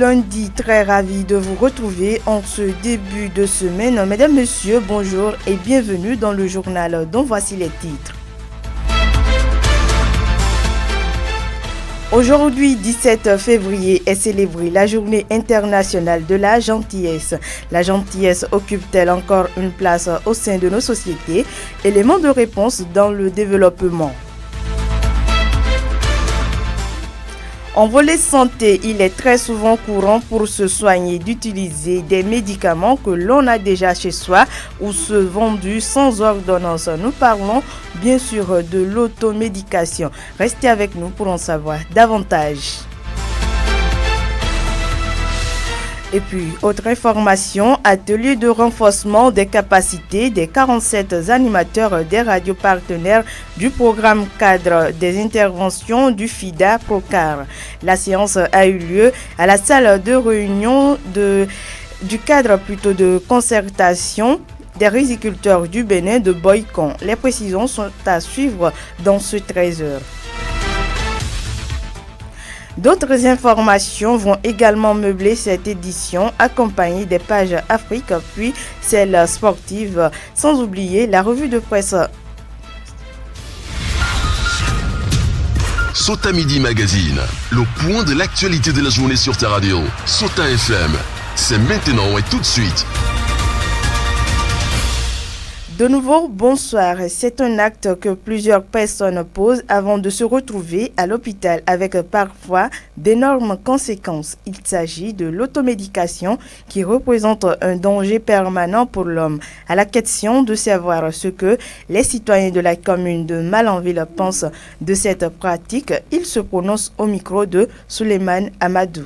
lundi, très ravi de vous retrouver en ce début de semaine. Mesdames, Messieurs, bonjour et bienvenue dans le journal dont voici les titres. Aujourd'hui, 17 février, est célébrée la journée internationale de la gentillesse. La gentillesse occupe-t-elle encore une place au sein de nos sociétés? Élément de réponse dans le développement. En volet santé, il est très souvent courant pour se soigner d'utiliser des médicaments que l'on a déjà chez soi ou ceux vendus sans ordonnance. Nous parlons bien sûr de l'automédication. Restez avec nous pour en savoir davantage. Et puis, autre information, atelier de renforcement des capacités des 47 animateurs des radios partenaires du programme cadre des interventions du FIDA Procar. La séance a eu lieu à la salle de réunion du cadre de concertation des riziculteurs du Bénin de Boycon. Les précisions sont à suivre dans ce 13h. D'autres informations vont également meubler cette édition, accompagnées des pages Afrique, puis celles sportives, sans oublier la revue de presse. Sota Midi Magazine, le point de l'actualité de la journée sur ta radio. Sota FM, c'est maintenant et tout de suite. De nouveau, bonsoir. C'est un acte que plusieurs personnes posent avant de se retrouver à l'hôpital avec parfois d'énormes conséquences. Il s'agit de l'automédication qui représente un danger permanent pour l'homme. À la question de savoir ce que les citoyens de la commune de Malanville pensent de cette pratique, ils se prononcent au micro de Souleymane Amadou.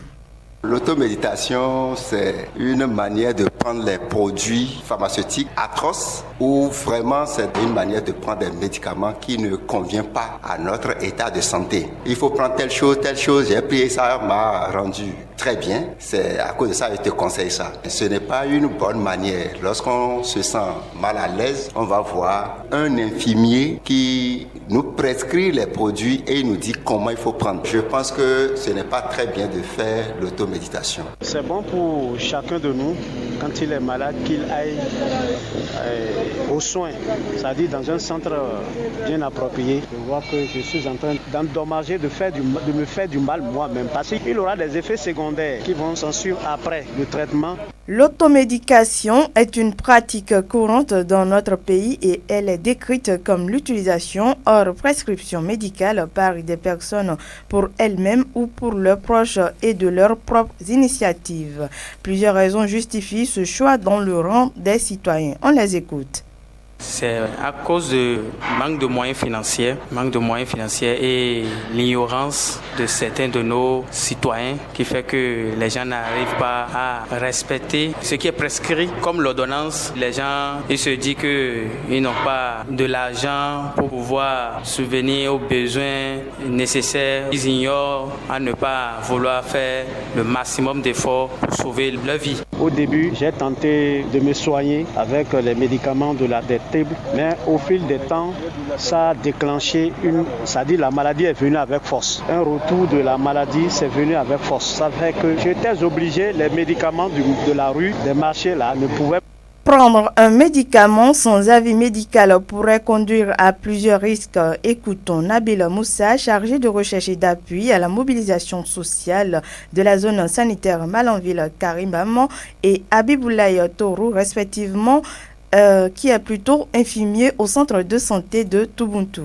L'automéditation, c'est une manière de prendre les produits pharmaceutiques atroces ou vraiment c'est une manière de prendre des médicaments qui ne conviennent pas à notre état de santé. Il faut prendre telle chose, j'ai pris ça, m'a rendu très bien. C'est à cause de ça que je te conseille ça. Ce n'est pas une bonne manière. Lorsqu'on se sent mal à l'aise, on va voir un infirmier qui nous prescrit les produits et il nous dit comment il faut prendre. Je pense que ce n'est pas très bien de faire l'automéditation. C'est bon pour chacun de nous, quand il est malade, qu'il aille aux soins, c'est-à-dire dans un centre bien approprié. Je vois que je suis en train d'endommager, de me faire du mal moi-même, parce qu'il aura des effets secondaires qui vont s'en suivre après le traitement. L'automédication est une pratique courante dans notre pays et elle est décrite comme l'utilisation hors prescription médicale par des personnes pour elles-mêmes ou pour leurs proches et de leurs propres initiatives. Plusieurs raisons justifient ce choix dans le rang des citoyens. On les écoute. C'est à cause de manque de moyens financiers et l'ignorance de certains de nos citoyens qui fait que les gens n'arrivent pas à respecter ce qui est prescrit comme l'ordonnance. Les gens, ils se disent qu'ils n'ont pas de l'argent pour pouvoir subvenir aux besoins nécessaires. Ils ignorent à ne pas vouloir faire le maximum d'efforts pour sauver leur vie. Au début, j'ai tenté de me soigner avec les médicaments de la dette. Mais au fil des temps, ça a déclenché la maladie est venue avec force. Un retour de la maladie, c'est venu avec force. Ça fait que j'étais obligé, les médicaments de la rue, des marchés là, ne pouvaient pas. Prendre un médicament sans avis médical pourrait conduire à plusieurs risques. Écoutons Nabil Moussa, chargé de recherche et d'appui à la mobilisation sociale de la zone sanitaire Malanville Karimbaman et Abiboulaye Tourou, respectivement, qui est plutôt infirmier au centre de santé de Toubuntu.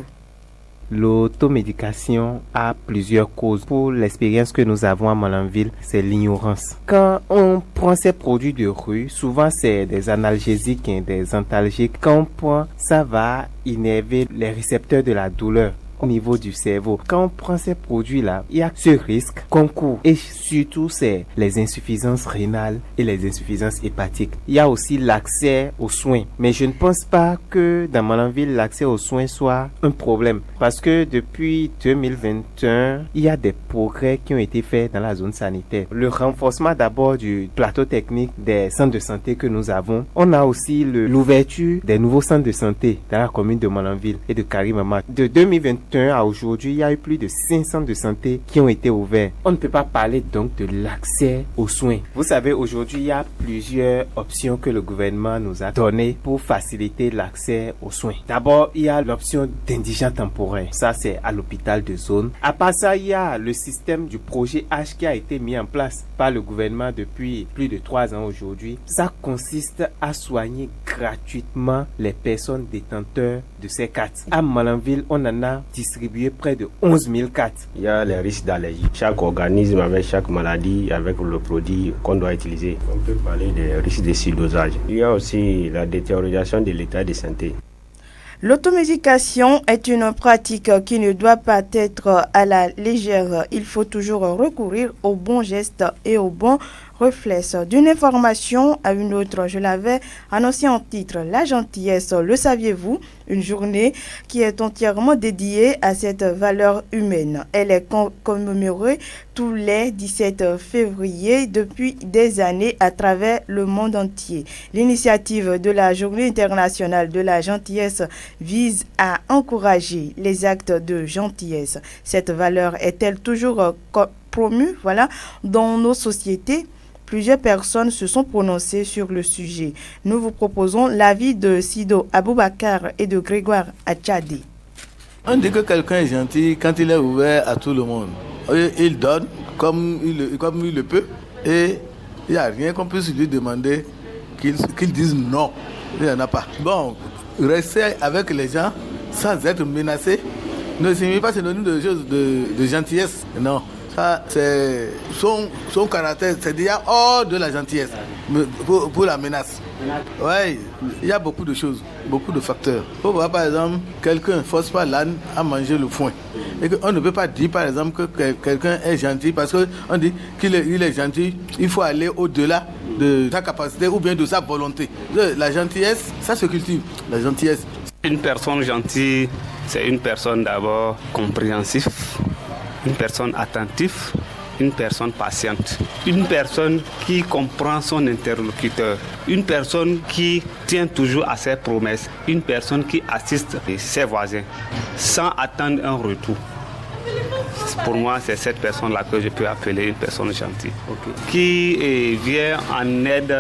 L'automédication a plusieurs causes. Pour l'expérience que nous avons à Malanville, c'est l'ignorance. Quand on prend ces produits de rue, souvent c'est des analgésiques et des antalgiques. Quand on prend, ça va innerver les récepteurs de la douleur au niveau du cerveau. Quand on prend ces produits-là, il y a ce risque qu'on court. Et surtout, c'est les insuffisances rénales et les insuffisances hépatiques. Il y a aussi l'accès aux soins. Mais je ne pense pas que dans Malanville, l'accès aux soins soit un problème. Parce que depuis 2021, il y a des progrès qui ont été faits dans la zone sanitaire. Le renforcement d'abord du plateau technique des centres de santé que nous avons. On a aussi l'ouverture des nouveaux centres de santé dans la commune de Malanville et de Karimama. De 2021 2021 à aujourd'hui, il y a eu plus de 5 centres de santé qui ont été ouverts. On ne peut pas parler donc de l'accès aux soins. Vous savez, aujourd'hui, il y a plusieurs options que le gouvernement nous a données pour faciliter l'accès aux soins. D'abord, il y a l'option d'indigent temporaire. Ça, c'est à l'hôpital de zone. À part ça, il y a le système du projet H qui a été mis en place par le gouvernement depuis plus de 3 ans aujourd'hui. Ça consiste à soigner gratuitement les personnes détenteurs de ces cartes. À Malanville, on en a distribué près de 11 000 cartes. Il y a les risques d'allergie. Chaque organisme avec chaque maladie, avec le produit qu'on doit utiliser. On peut parler des risques de surdosage. Il y a aussi la détérioration de l'état de santé. L'automédication est une pratique qui ne doit pas être à la légère. Il faut toujours recourir aux bons gestes et aux bons réflexes. D'une information à une autre, je l'avais annoncé en titre, la gentillesse, le saviez-vous? Une journée qui est entièrement dédiée à cette valeur humaine. Elle est commémorée tous les 17 février depuis des années à travers le monde entier. L'initiative de la Journée internationale de la gentillesse vise à encourager les actes de gentillesse. Cette valeur est-elle toujours promue, dans nos sociétés? Plusieurs personnes se sont prononcées sur le sujet. Nous vous proposons l'avis de Sido Aboubakar et de Grégoire Achadé. On dit que quelqu'un est gentil quand il est ouvert à tout le monde. Il donne comme il le peut et il n'y a rien qu'on puisse lui demander qu'il dise non. Il n'y en a pas. Bon, rester avec les gens sans être menacé ne signifie pas synonyme de choses de gentillesse. Non. Ça, c'est son caractère, c'est déjà hors de la gentillesse pour la menace. Oui, il y a beaucoup de choses, beaucoup de facteurs. Pour voir par exemple, quelqu'un ne force pas l'âne à manger le foin. Et qu'on ne peut pas dire par exemple que quelqu'un est gentil parce qu'on dit qu'il est gentil, il faut aller au-delà de sa capacité ou bien de sa volonté. La gentillesse, ça se cultive, la gentillesse. Une personne gentille, c'est une personne d'abord compréhensive. Une personne attentive, une personne patiente, une personne qui comprend son interlocuteur, une personne qui tient toujours à ses promesses, une personne qui assiste ses voisins sans attendre un retour. Pour moi, c'est cette personne-là que je peux appeler une personne gentille, qui vient en aide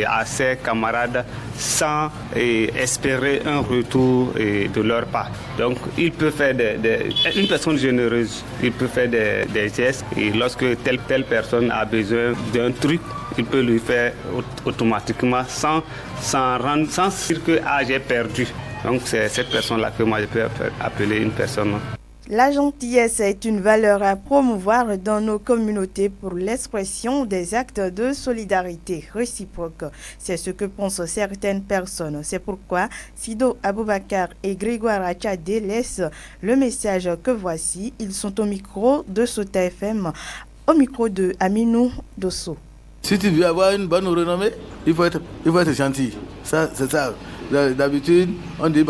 à ses camarades sans espérer un retour de leur part. Donc, il peut faire une personne généreuse, il peut faire des gestes et lorsque telle personne a besoin d'un truc, il peut lui faire automatiquement sans dire que j'ai perdu. Donc, c'est cette personne-là que moi je peux appeler une personne. La gentillesse est une valeur à promouvoir dans nos communautés pour l'expression des actes de solidarité réciproque. C'est ce que pensent certaines personnes. C'est pourquoi Sido Aboubakar et Grégoire Achadé laissent le message que voici. Ils sont au micro de Sota FM, au micro de Aminou Dosso. Si tu veux avoir une bonne renommée, il faut être gentil. Ça, c'est ça. D'habitude, on dit,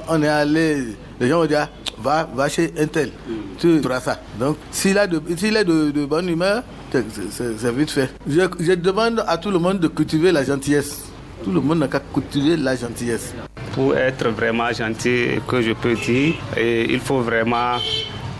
on est allé, les gens vont dire, va chez un tel, tu feras ça. Donc, s'il est de bonne humeur, c'est vite fait. Je demande à tout le monde de cultiver la gentillesse. Tout le monde n'a qu'à cultiver la gentillesse. Pour être vraiment gentil, que je peux dire, il faut vraiment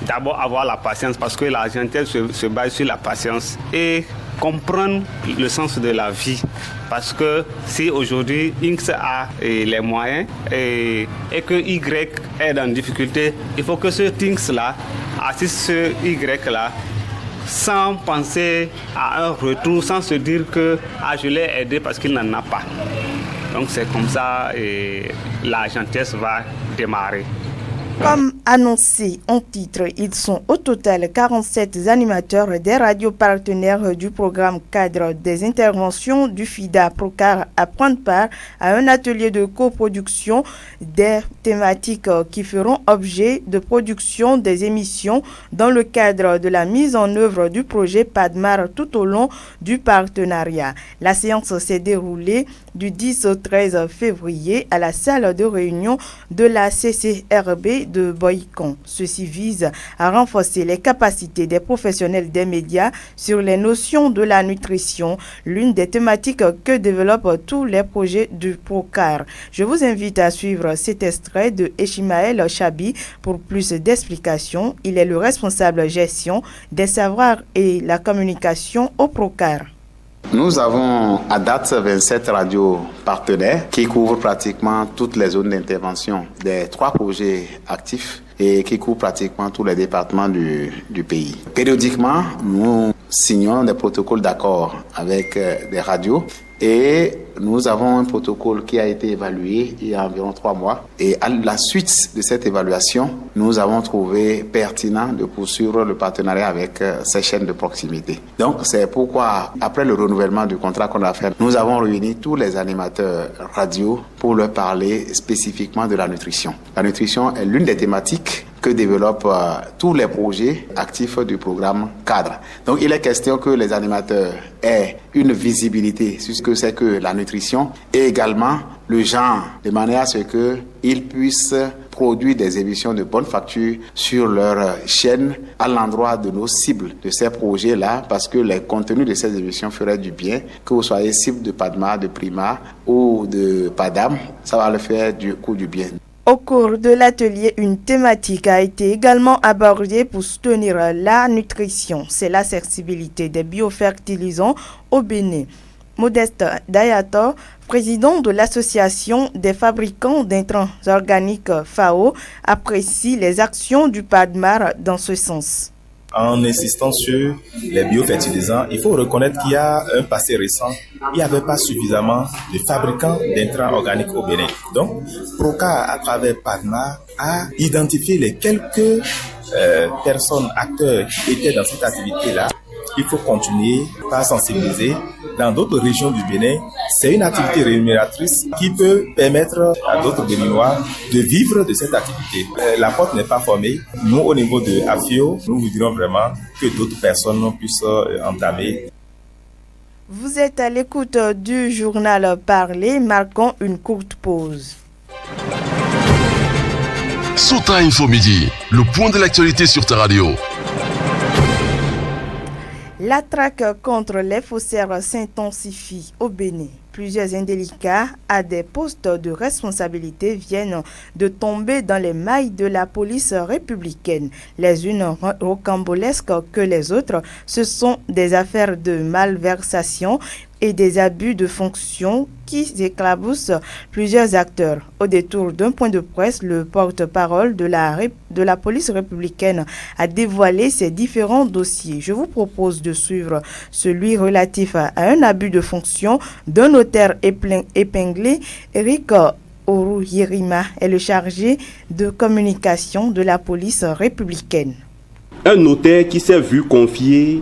d'abord avoir la patience parce que la gentillesse se base sur la patience et comprendre le sens de la vie. Parce que si aujourd'hui X a les moyens et que Y est en difficulté, il faut que ce X-là assiste ce Y-là sans penser à un retour, sans se dire que je l'ai aidé parce qu'il n'en a pas. Donc c'est comme ça et la gentillesse va démarrer. Comme annoncé en titre, ils sont au total 47 animateurs des radios partenaires du programme cadre des interventions du FIDA Procar à prendre part à un atelier de coproduction des thématiques qui feront objet de production des émissions dans le cadre de la mise en œuvre du projet PADMAR tout au long du partenariat. La séance s'est déroulée du 10 au 13 février à la salle de réunion de la CCRB de Boycon. Ceci vise à renforcer les capacités des professionnels des médias sur les notions de la nutrition, l'une des thématiques que développent tous les projets du PROCAR. Je vous invite à suivre cet extrait de Ismaël Chabi pour plus d'explications. Il est le responsable gestion des savoirs et la communication au PROCAR. Nous avons à date 27 radios partenaires qui couvrent pratiquement toutes les zones d'intervention des 3 projets actifs et qui couvrent pratiquement tous les départements du pays. Périodiquement, nous signons des protocoles d'accord avec des radios et nous avons un protocole qui a été évalué il y a environ 3 mois. Et à la suite de cette évaluation, nous avons trouvé pertinent de poursuivre le partenariat avec ces chaînes de proximité. Donc, c'est pourquoi, après le renouvellement du contrat qu'on a fait, nous avons réuni tous les animateurs radio pour leur parler spécifiquement de la nutrition. La nutrition est l'une des thématiques que développent tous les projets actifs du programme cadre. Donc, il est question que les animateurs aient une visibilité sur ce que c'est que la nutrition et également le genre, de manière à ce qu'ils puissent produire des émissions de bonne facture sur leur chaîne à l'endroit de nos cibles de ces projets-là, parce que les contenus de ces émissions feraient du bien, que vous soyez cible de PADMA, de Prima ou de PADAM, ça va le faire du coup du bien. Au cours de l'atelier, une thématique a été également abordée pour soutenir la nutrition. C'est l'accessibilité des biofertilisants au Bénin. Modeste Dayator, président de l'association des fabricants d'intrants organiques FAO, apprécie les actions du PADMAR dans ce sens. En insistant sur les biofertilisants, il faut reconnaître qu'il y a un passé récent, il n'y avait pas suffisamment de fabricants d'intrants organiques au Bénin. Donc, PROCAR, à travers PADMAR, a identifié les quelques personnes, acteurs qui étaient dans cette activité-là. Il faut continuer à sensibiliser. Dans d'autres régions du Bénin, c'est une activité rémunératrice qui peut permettre à d'autres Béninois de vivre de cette activité. La porte n'est pas fermée. Nous, au niveau de AFIO, nous voudrions vraiment que d'autres personnes puissent entamer. Vous êtes à l'écoute du journal Parler, marquons une courte pause. Sota Info Midi, le point de l'actualité sur ta radio. La traque contre les faussaires s'intensifie au Bénin. Plusieurs indélicats à des postes de responsabilité viennent de tomber dans les mailles de la police républicaine. Les unes rocambolesques que les autres, ce sont des affaires de malversation et des abus de fonction qui éclaboussent plusieurs acteurs. Au détour d'un point de presse, le porte-parole de la police républicaine a dévoilé ces différents dossiers. Je vous propose de suivre celui relatif à un abus de fonction d'un notaire épinglé. Eric Oru-Yerima est le chargé de communication de la police républicaine. Un notaire qui s'est vu confier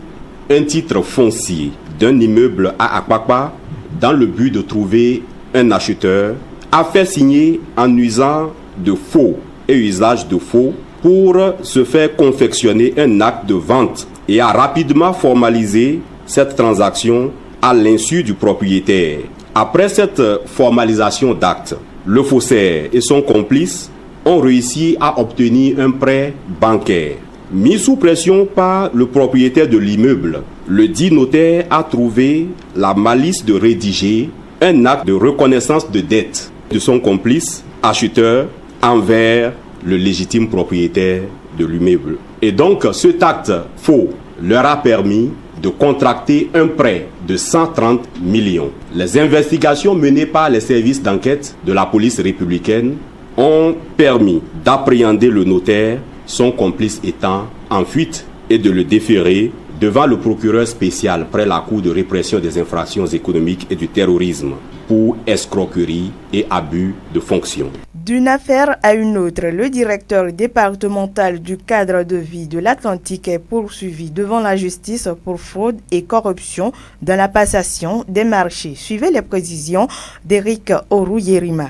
un titre foncier d'un immeuble à Akpakpa dans le but de trouver un acheteur a fait signer en usant de faux et usage de faux pour se faire confectionner un acte de vente et a rapidement formalisé cette transaction à l'insu du propriétaire. Après cette formalisation d'acte, le faussaire et son complice ont réussi à obtenir un prêt bancaire. Mis sous pression par le propriétaire de l'immeuble, le dit notaire a trouvé la malice de rédiger un acte de reconnaissance de dette de son complice acheteur envers le légitime propriétaire de l'immeuble. Et donc, cet acte faux leur a permis de contracter un prêt de 130 millions. Les investigations menées par les services d'enquête de la police républicaine ont permis d'appréhender le notaire, son complice étant en fuite, et de le déférer devant le procureur spécial près la Cour de répression des infractions économiques et du terrorisme pour escroquerie et abus de fonction. D'une affaire à une autre, le directeur départemental du cadre de vie de l'Atlantique est poursuivi devant la justice pour fraude et corruption dans la passation des marchés. Suivez les précisions d'Eric Oru-Yerima.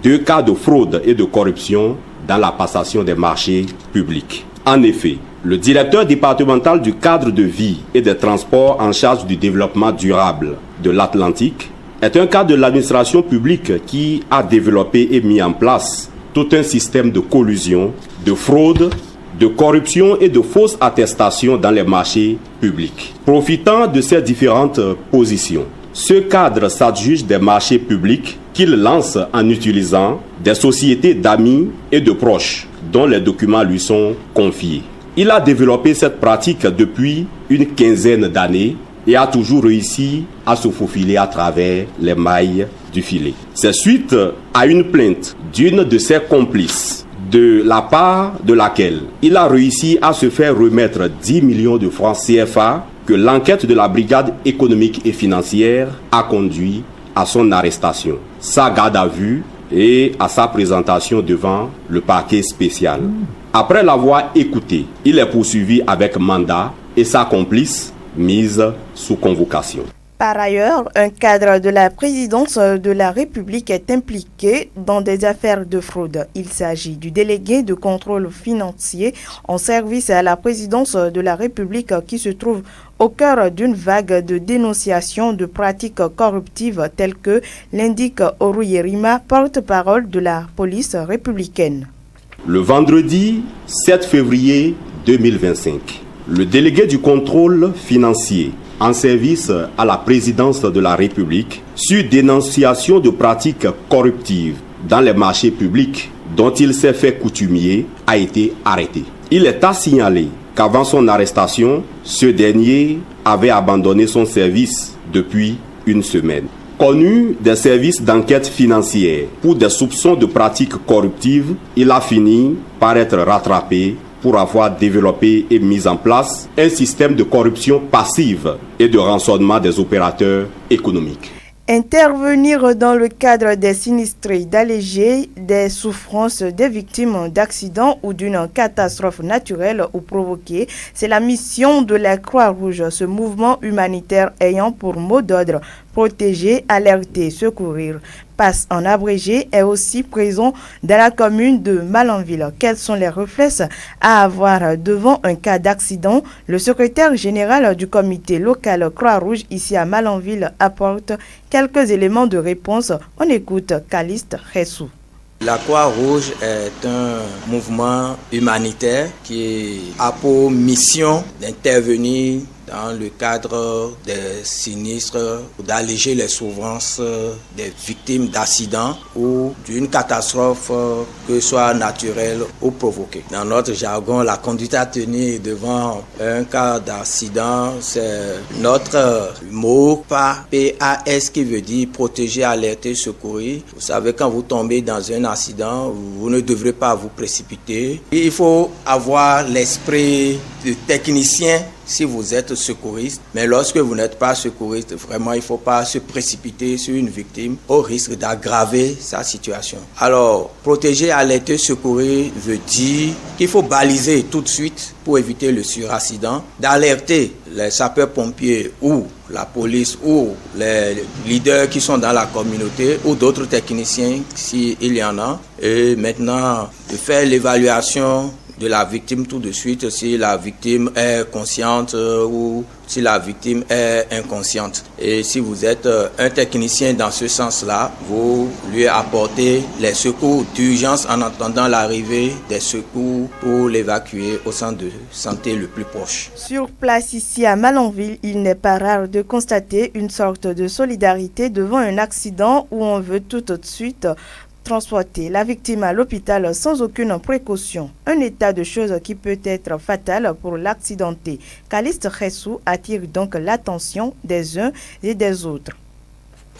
2 cas de fraude et de corruption dans la passation des marchés publics. En effet, le directeur départemental du cadre de vie et des transports en charge du développement durable de l'Atlantique est un cas de l'administration publique qui a développé et mis en place tout un système de collusion, de fraude, de corruption et de fausses attestations dans les marchés publics. Profitant de ces différentes positions, ce cadre s'adjuge des marchés publics qu'il lance en utilisant des sociétés d'amis et de proches dont les documents lui sont confiés. Il a développé cette pratique depuis une quinzaine d'années et a toujours réussi à se faufiler à travers les mailles du filet. C'est suite à une plainte d'une de ses complices, de la part de laquelle il a réussi à se faire remettre 10 millions de francs CFA que l'enquête de la brigade économique et financière a conduit à son arrestation, sa garde à vue et à sa présentation devant le parquet spécial. Après l'avoir écouté, il est poursuivi avec mandat et sa complice mise sous convocation. Par ailleurs, un cadre de la présidence de la République est impliqué dans des affaires de fraude. Il s'agit du délégué de contrôle financier en service à la présidence de la République qui se trouve au cœur d'une vague de dénonciations de pratiques corruptives telles que l'indique Oruyerima, porte-parole de la police républicaine. Le vendredi 7 février 2025, le délégué du contrôle financier en service à la présidence de la République sur dénonciation de pratiques corruptives dans les marchés publics dont il s'est fait coutumier a été arrêté. Il est à signaler qu'avant son arrestation, ce dernier avait abandonné son service depuis une semaine. Connu des services d'enquête financière pour des soupçons de pratiques corruptives, il a fini par être rattrapé pour avoir développé et mis en place un système de corruption passive et de rançonnement des opérateurs économiques. Intervenir dans le cadre des sinistrés, d'alléger des souffrances des victimes d'accidents ou d'une catastrophe naturelle ou provoquée, c'est la mission de la Croix-Rouge, ce mouvement humanitaire ayant pour mot d'ordre protéger, alerter, secourir. Passe en abrégé est aussi présent dans la commune de Malanville. Quels sont les réflexes à avoir devant un cas d'accident? Le secrétaire général du comité local Croix-Rouge ici à Malanville apporte quelques éléments de réponse. On écoute Caliste Ressou. La Croix-Rouge est un mouvement humanitaire qui a pour mission d'intervenir dans le cadre des sinistres, d'alléger les souffrances des victimes d'accidents ou d'une catastrophe, que ce soit naturelle ou provoquée. Dans notre jargon, la conduite à tenir devant un cas d'accident, c'est notre mot PAS qui veut dire protéger, alerter, secourir. Vous savez, quand vous tombez dans un accident, vous ne devrez pas vous précipiter. Il faut avoir l'esprit de technicien si vous êtes secouriste, mais lorsque vous n'êtes pas secouriste, vraiment il ne faut pas se précipiter sur une victime au risque d'aggraver sa situation. Alors, protéger, alerter, secourir veut dire qu'il faut baliser tout de suite pour éviter le suraccident, d'alerter les sapeurs-pompiers ou la police ou les leaders qui sont dans la communauté ou d'autres techniciens s'il y en a, et maintenant de faire l'évaluation de la victime tout de suite, si la victime est consciente ou si la victime est inconsciente. Et si vous êtes un technicien dans ce sens-là, vous lui apportez les secours d'urgence en attendant l'arrivée des secours pour l'évacuer au centre de santé le plus proche. Sur place ici à Malanville, il n'est pas rare de constater une sorte de solidarité devant un accident où on veut tout de suite transporter la victime à l'hôpital sans aucune précaution. Un état de choses qui peut être fatal pour l'accidenté. Caliste Ressou attire donc l'attention des uns et des autres.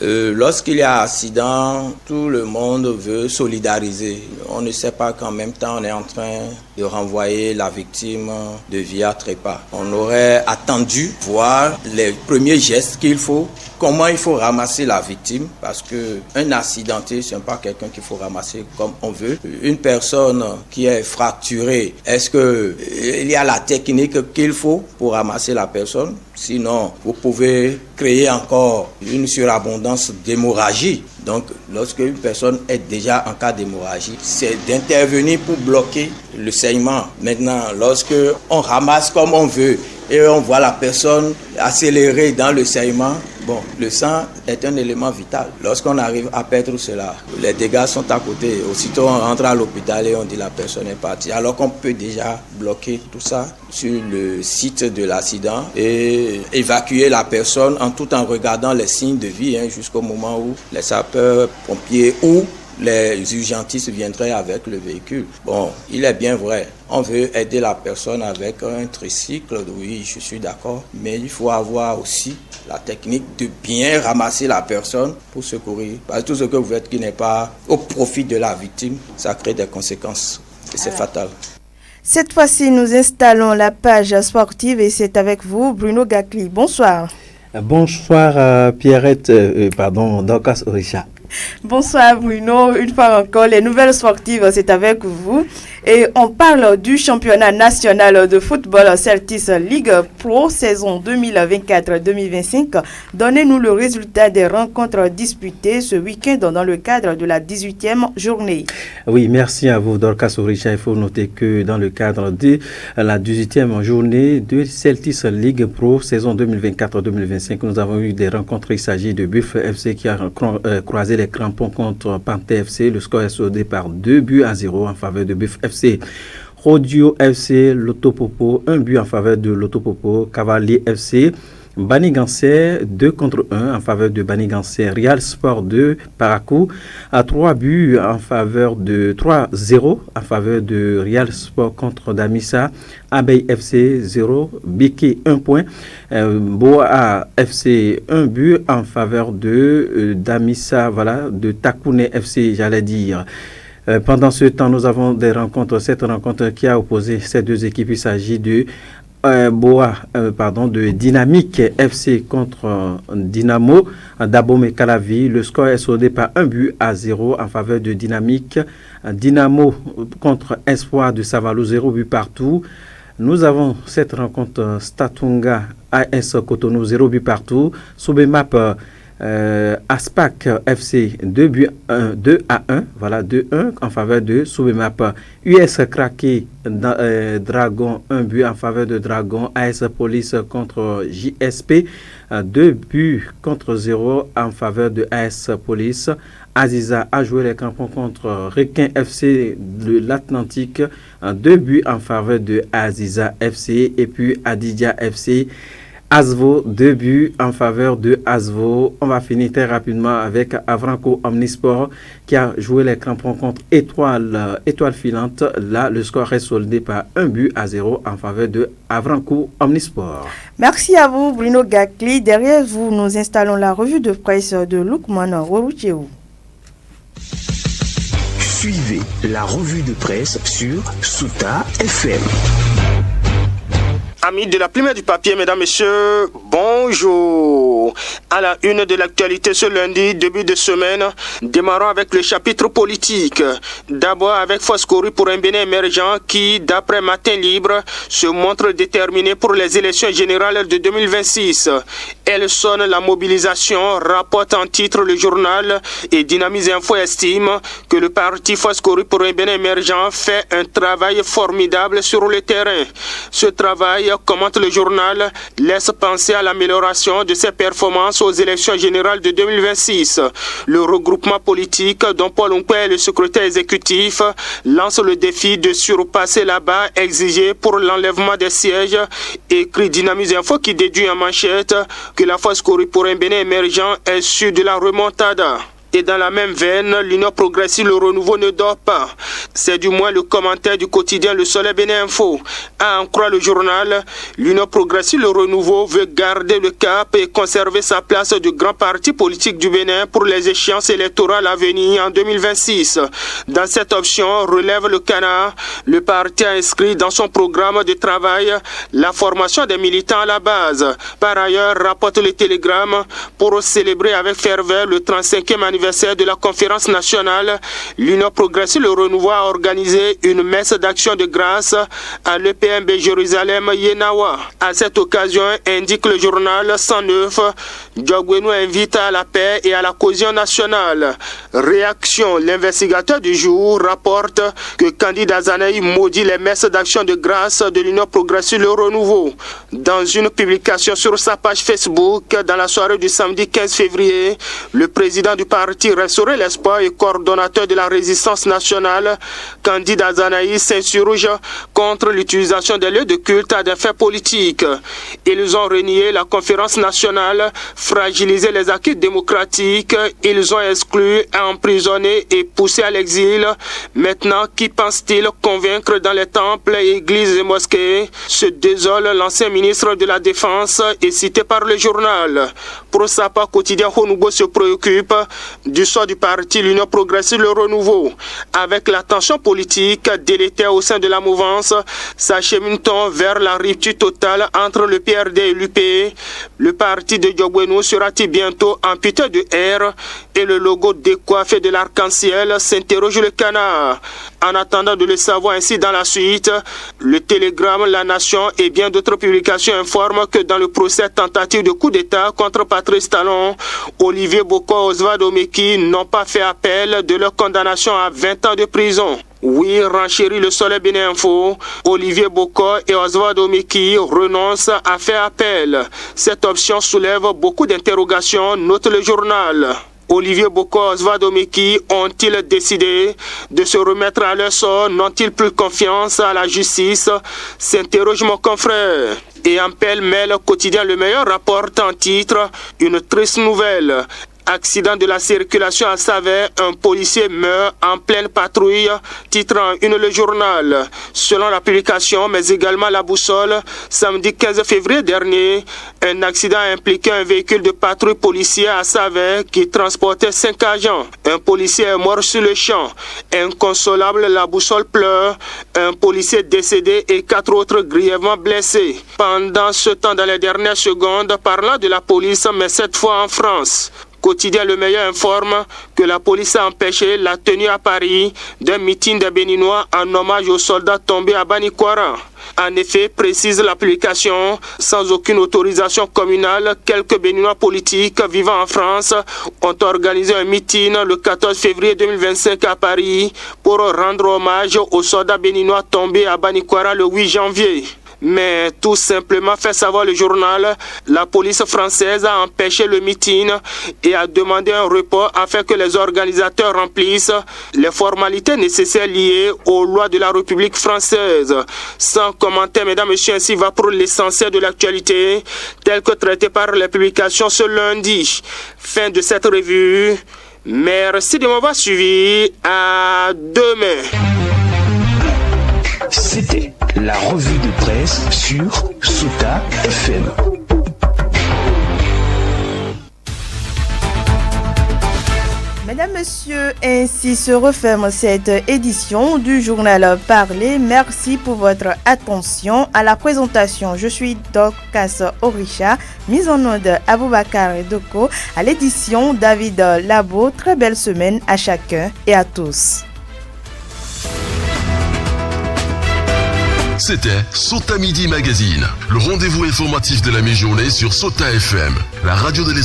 Lorsqu'il y a accident, tout le monde veut solidariser. On ne sait pas qu'en même temps, on est en train de renvoyer la victime de via trépas. On aurait attendu voir les premiers gestes qu'il faut, comment il faut ramasser la victime, parce qu'un accidenté, ce n'est pas quelqu'un qu'il faut ramasser comme on veut. Une personne qui est fracturée, est-ce qu'il y a la technique qu'il faut pour ramasser la personne? Sinon, vous pouvez créer encore une surabondance d'hémorragie. Donc, lorsque une personne est déjà en cas d'hémorragie, c'est d'intervenir pour bloquer le saignement. Maintenant, lorsque on ramasse comme on veut et on voit la personne accélérer dans le saignement, bon, le sang est un élément vital. Lorsqu'on arrive à perdre cela, les dégâts sont à côté. Aussitôt, on rentre à l'hôpital et on dit la personne est partie. Alors qu'on peut déjà bloquer tout ça sur le site de l'accident et évacuer la personne tout en regardant les signes de vie jusqu'au moment où les sapeurs-pompiers ou les urgentistes viendraient avec le véhicule. Bon, il est bien vrai, on veut aider la personne avec un tricycle, oui, je suis d'accord, mais il faut avoir aussi la technique de bien ramasser la personne pour secourir. Parce que tout ce que vous faites qui n'est pas au profit de la victime, ça crée des conséquences et c'est fatal. Cette fois-ci, nous installons la page sportive et c'est avec vous, Bruno Gakli. Bonsoir. Bonsoir, Dorcas Orisha. Bonsoir Bruno, une fois encore, les nouvelles sportives, c'est avec vous. Et on parle du championnat national de football Celtis League Pro saison 2024-2025. Donnez-nous le résultat des rencontres disputées ce week-end dans le cadre de la 18e journée. Oui, merci à vous Dorcas Orisha. Il faut noter que dans le cadre de la 18e journée de Celtis League Pro saison 2024-2025, nous avons eu des rencontres. Il s'agit de Buff FC qui a croisé les crampons contre Panthère FC. Le score est soldé par 2-0 en faveur de Buff FC. Rodio FC, Lotopopo, 1 en faveur de Lotopopo. Cavalier FC, Banigansé, 2-1 en faveur de Banigansé. Real Sport 2, Parakou, à 3-0 en faveur de Real Sport contre Damissa. Abeille FC 0, Biki 1 point. Boa FC 1 but en faveur de Damissa, voilà, de Takune FC, j'allais dire. Pendant ce temps, nous avons cette rencontre qui a opposé ces deux équipes. Il s'agit de de Dynamique FC contre Dynamo Dabome Calavi. Le score est soldé par 1-0 en faveur de Dynamique. Dynamo contre Espoir de Savalou, 0 but partout. Nous avons cette rencontre Statunga AS Cotonou, 0 but partout. Soubemap Aspac FC 2-1, voilà 2-1 en faveur de Soubemap. US Craqué Dragon 1 but en faveur de Dragon. AS Police contre JSP 2-0 en faveur de AS Police. Aziza a joué les crampons contre Requin FC de l'Atlantique, 2 en faveur de Aziza FC. Et puis Adidja FC Asvo, 2 en faveur de Asvo. On va finir très rapidement avec Avranco Omnisport qui a joué les crampons contre Étoile Filante. Là, le score est soldé par 1-0 en faveur de Avranco Omnisport. Merci à vous, Bruno Gakli. Derrière vous, nous installons la revue de presse de Lukman Roroucheou. Suivez la revue de presse sur Souta FM. Amis de la plume et du papier, mesdames, messieurs, bonjour. À la une de l'actualité ce lundi, début de semaine, démarrons avec le chapitre politique. D'abord avec Foscoru pour un Bénin émergent qui, d'après Matin Libre, se montre déterminé pour les élections générales de 2026. Elle sonne la mobilisation, rapporte en titre le journal et Dynamise Info estime que le parti Foscoru pour un Bénin émergent fait un travail formidable sur le terrain. Ce travail, commente le journal, laisse penser à l'amélioration de ses performances aux élections générales de 2026. Le regroupement politique dont Paul Onkwe est le secrétaire exécutif lance le défi de surpasser la barre exigée pour l'enlèvement des sièges, écrit Dynamise Info qui déduit en manchette que la Foscoru pour un Bénin émergent est sûre de la remontada. Et dans la même veine, l'Union progressive, le renouveau ne dort pas. C'est du moins le commentaire du quotidien Le Soleil Bénin Info. À en croire le journal, l'Union progressive, le renouveau veut garder le cap et conserver sa place de grand parti politique du Bénin pour les échéances électorales à venir en 2026. Dans cette option, relève le Canard, le parti a inscrit dans son programme de travail la formation des militants à la base. Par ailleurs, rapporte le Télégramme, pour célébrer avec ferveur le 35e anniversaire anniversaire de la conférence nationale, l'Union Progressiste Le Renouveau a organisé une messe d'action de grâce à l'EPMB Jérusalem Yenawa. À cette occasion, indique le journal 109, Djogwenou invite à la paix et à la cohésion nationale. Réaction, l'investigateur du jour rapporte que Candide Azanaï maudit les messes d'action de grâce de l'Union Progressiste Le Renouveau. Dans une publication sur sa page Facebook, dans la soirée du samedi 15 février, le président du parti Restaurer l'Espoir et coordonnateur de la résistance nationale, Candide Azanaï, s'insurge contre l'utilisation des lieux de culte à des fins politiques. Ils ont renié la conférence nationale, fragilisé les acquis démocratiques, ils ont exclu, emprisonné et poussé à l'exil. Maintenant, qui pense-t-il convaincre dans les temples, églises et mosquées? Se désole l'ancien ministre de la Défense et cité par le journal. Pour sa part, quotidien Honougo se préoccupe du sort du parti l'Union Progressiste Le Renouveau. Avec la tension politique délétère au sein de la mouvance, s'achemine-t-on vers la rupture totale entre le PRD et l'UP? Le parti de Djogwenou sera-t-il bientôt amputé de R et le logo décoiffé de l'arc-en-ciel, s'interroge le canard. En attendant de le savoir ainsi dans la suite, le Télégramme, La Nation et bien d'autres publications informent que dans le procès tentative de coup d'État contre Patrice Talon, Olivier Boko et Oswald Omeki n'ont pas fait appel de leur condamnation à 20 ans de prison. Oui, renchérit le Soleil Bénin Info, Olivier Boko et Oswald Omeki renoncent à faire appel. Cette option soulève beaucoup d'interrogations, note le journal. Olivier Boko et Oswald Omeki ont-ils décidé de se remettre à leur sort? N'ont-ils plus confiance à la justice? S'interroge mon confrère. Et en pêle-mêle, quotidien Le Meilleur rapporte en titre une triste nouvelle. Accident de la circulation à Savès, un policier meurt en pleine patrouille, titre en une le journal. Selon la publication, mais également la boussole, samedi 15 février dernier, un accident a impliqué un véhicule de patrouille policière à Savès qui transportait 5 agents. Un policier est mort sur le champ. Inconsolable, la boussole pleure. Un policier décédé et 4 autres grièvement blessés. Pendant ce temps, dans les dernières secondes, parlant de la police, mais cette fois en France. Quotidien Le Meilleur informe que la police a empêché la tenue à Paris d'un meeting des Béninois en hommage aux soldats tombés à Banikwara. En effet, précise la publication, sans aucune autorisation communale, quelques Béninois politiques vivant en France ont organisé un meeting le 14 février 2025 à Paris pour rendre hommage aux soldats béninois tombés à Banikwara le 8 janvier. Mais tout simplement, fait savoir le journal, la police française a empêché le meeting et a demandé un report afin que les organisateurs remplissent les formalités nécessaires liées aux lois de la République française. Sans commentaire, mesdames et messieurs, ainsi va pour l'essentiel de l'actualité, tel que traité par les publications ce lundi. Fin de cette revue. Merci de m'avoir suivi. À demain. C'était la revue de presse sur Sota FM. Mesdames, Messieurs, ainsi se referme cette édition du journal Parler. Merci pour votre attention. À la présentation, je suis Dorcas Orisha, mise en onde Aboubakar Doko. À l'édition, David Labo. Très belle semaine à chacun et à tous. C'était Sota Midi Magazine, le rendez-vous informatif de la mi-journée sur Sota FM, la radio de l'espoir.